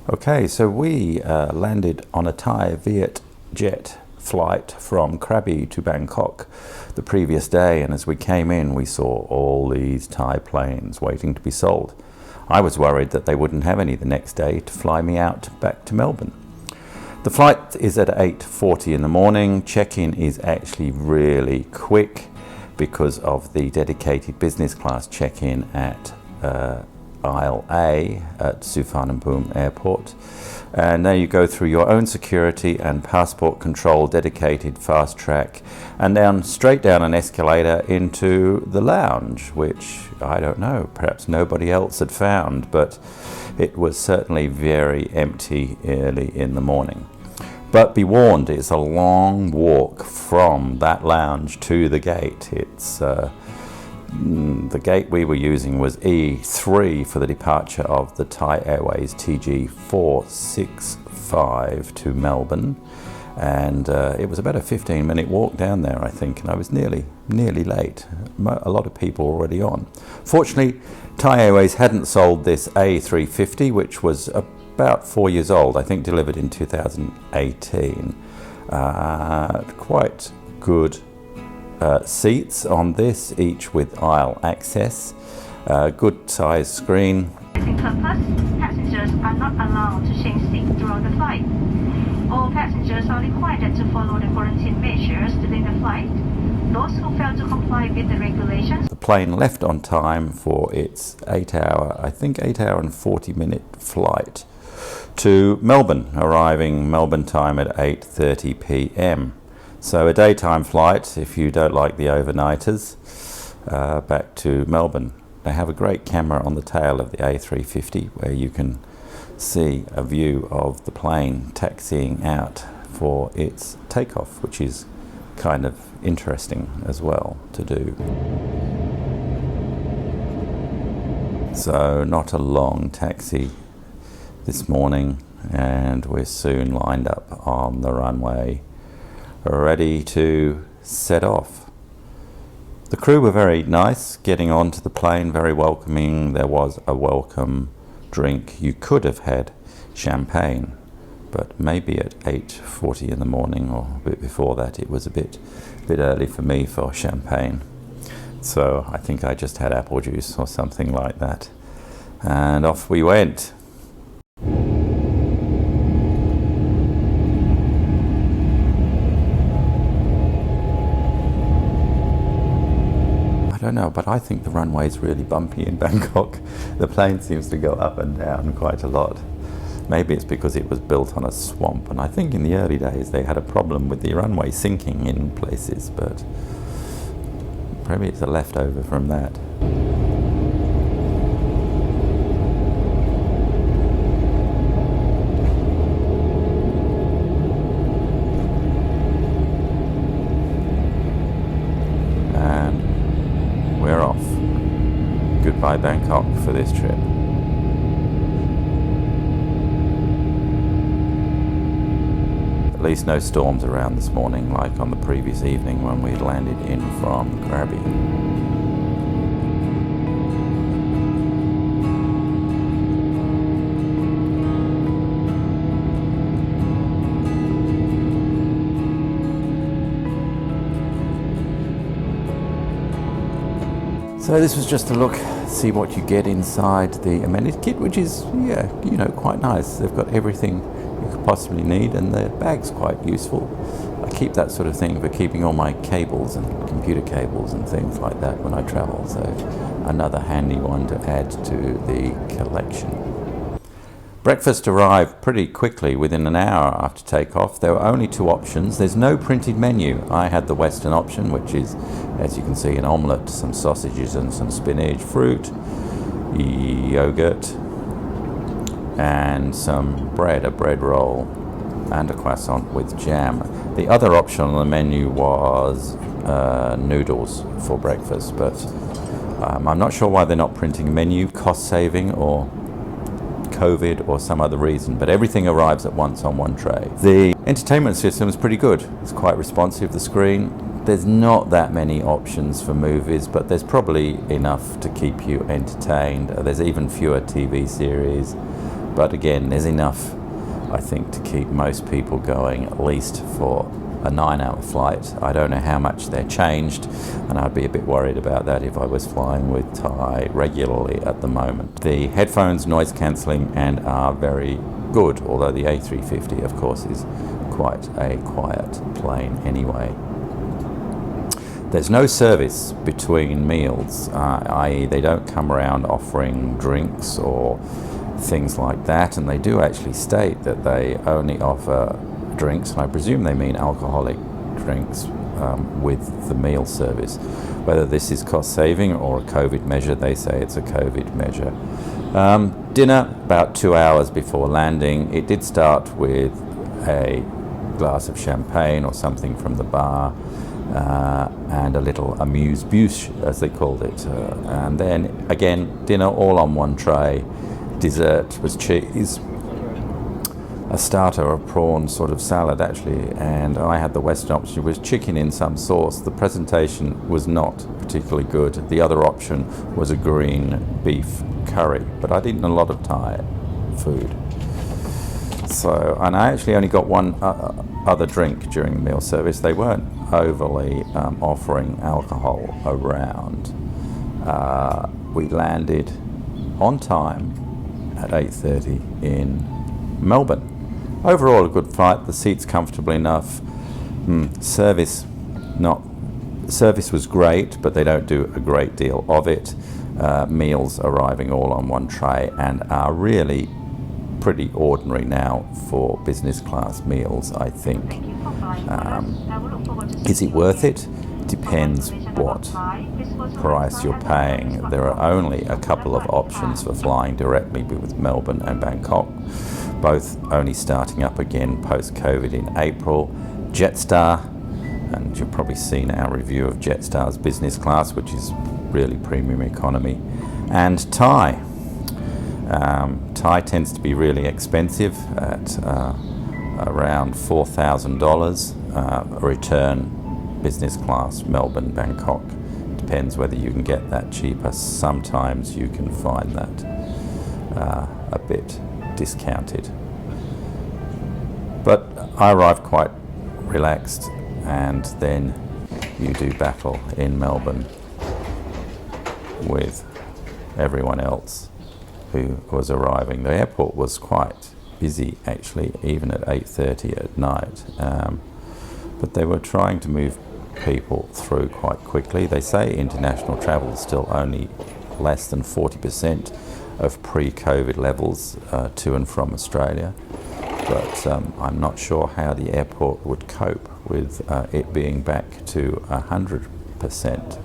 Okay, so we landed on a Thai Viet jet flight from Krabi to Bangkok the previous day, and as we came in we saw all these Thai planes waiting to be sold. I was worried that they wouldn't have any the next day to fly me out back to Melbourne. The flight is at 8:40 in the morning. Check-in is actually really quick because of the dedicated business class check-in at Aisle A at Suvarnabhumi Airport, and now you go through your own security and passport control dedicated fast track and down straight down an escalator into the lounge, which I don't know, perhaps nobody else had found, but it was certainly very empty early in the morning. But be warned, it's a long walk from that lounge to the gate. It's the gate we were using was E3 for the departure of the Thai Airways TG 465 to Melbourne, and it was about a 15-minute walk down there, I think, and I was nearly late. A lot of people already on. Fortunately, Thai Airways hadn't sold this A350, which was about 4 years old, I think delivered in 2018. Quite good seats on this, each with aisle access, good size screen. Passengers are not allowed to change seats throughout the flight. All passengers are required to follow the quarantine measures during the flight. Those who fail to comply with the regulations. The plane left on time for its 8 hour and 40-minute flight to Melbourne, arriving Melbourne time at 8:30 p.m. So a daytime flight if you don't like the overnighters, back to Melbourne. They have a great camera on the tail of the A350 where you can see a view of the plane taxiing out for its takeoff, which is kind of interesting as well to do. So not a long taxi this morning, and we're soon lined up on the runway ready to set off. The crew were very nice getting onto the plane, very welcoming. There was a welcome drink. You could have had champagne, but maybe at 8:40 in the morning or a bit before that it was a bit early for me for champagne. So I think I just had apple juice or something like that. And off we went. I don't know, but I think the runway is really bumpy in Bangkok. The plane seems to go up and down quite a lot. Maybe it's because it was built on a swamp, and I think in the early days they had a problem with the runway sinking in places, but maybe it's a leftover from that. We're off. Goodbye Bangkok for this trip. At least no storms around this morning like on the previous evening when we landed in from Krabi. So this was just a look, see what you get inside the Amenity Kit, which is, quite nice. They've got everything you could possibly need, and the bag's quite useful. I keep that sort of thing for keeping all my cables and computer cables and things like that when I travel, so another handy one to add to the collection. Breakfast arrived pretty quickly, within an hour after takeoff. There were only two options. There's no printed menu. I had the Western option, which is, as you can see, an omelette, some sausages and some spinach, fruit, yogurt, and some bread, a bread roll, and a croissant with jam. The other option on the menu was noodles for breakfast, but I'm not sure why they're not printing a menu, cost saving or COVID or some other reason, but everything arrives at once on one tray. The entertainment system is pretty good. It's quite responsive, the screen. There's not that many options for movies, but there's probably enough to keep you entertained. There's even fewer TV series. But again, there's enough, I think, to keep most people going at least for a 9-hour flight. I don't know how much they're changed, and I'd be a bit worried about that if I was flying with Thai regularly at the moment. The headphones noise cancelling and are very good, although the A350 of course is quite a quiet plane anyway. There's no service between meals, i.e. they don't come around offering drinks or things like that, and they do actually state that they only offer drinks, and I presume they mean alcoholic drinks with the meal service. Whether this is cost saving or a COVID measure, they say it's a COVID measure. Dinner about 2 hours before landing. It did start with a glass of champagne or something from the bar, and a little amuse-bouche, as they called it. And then again, dinner all on one tray. Dessert was cheese, a starter, a prawn sort of salad actually, and I had the Western option, was chicken in some sauce. The presentation was not particularly good. The other option was a green beef curry, but I'd eaten a lot of Thai food. So, and I actually only got one other drink during the meal service. They weren't overly offering alcohol around. We landed on time at 8:30 in Melbourne. Overall a good flight, the seats comfortable enough. Service was great, but they don't do a great deal of it. Meals arriving all on one tray and are really pretty ordinary now for business class meals, I think. Is it worth it? Depends what price you're paying. There are only a couple of options for flying directly with Melbourne and Bangkok, both only starting up again post-COVID in April. Jetstar, and you've probably seen our review of Jetstar's business class, which is really premium economy, and Thai. Thai tends to be really expensive at around $4,000. Return business class Melbourne, Bangkok. Depends whether you can get that cheaper. Sometimes you can find that a bit discounted. But I arrived quite relaxed, and then you do battle in Melbourne with everyone else who was arriving. The airport was quite busy actually, even at 8:30 at night, but they were trying to move people through quite quickly. They say international travel is still only less than 40% of pre-COVID levels to and from Australia, but I'm not sure how the airport would cope with it being back to 100%.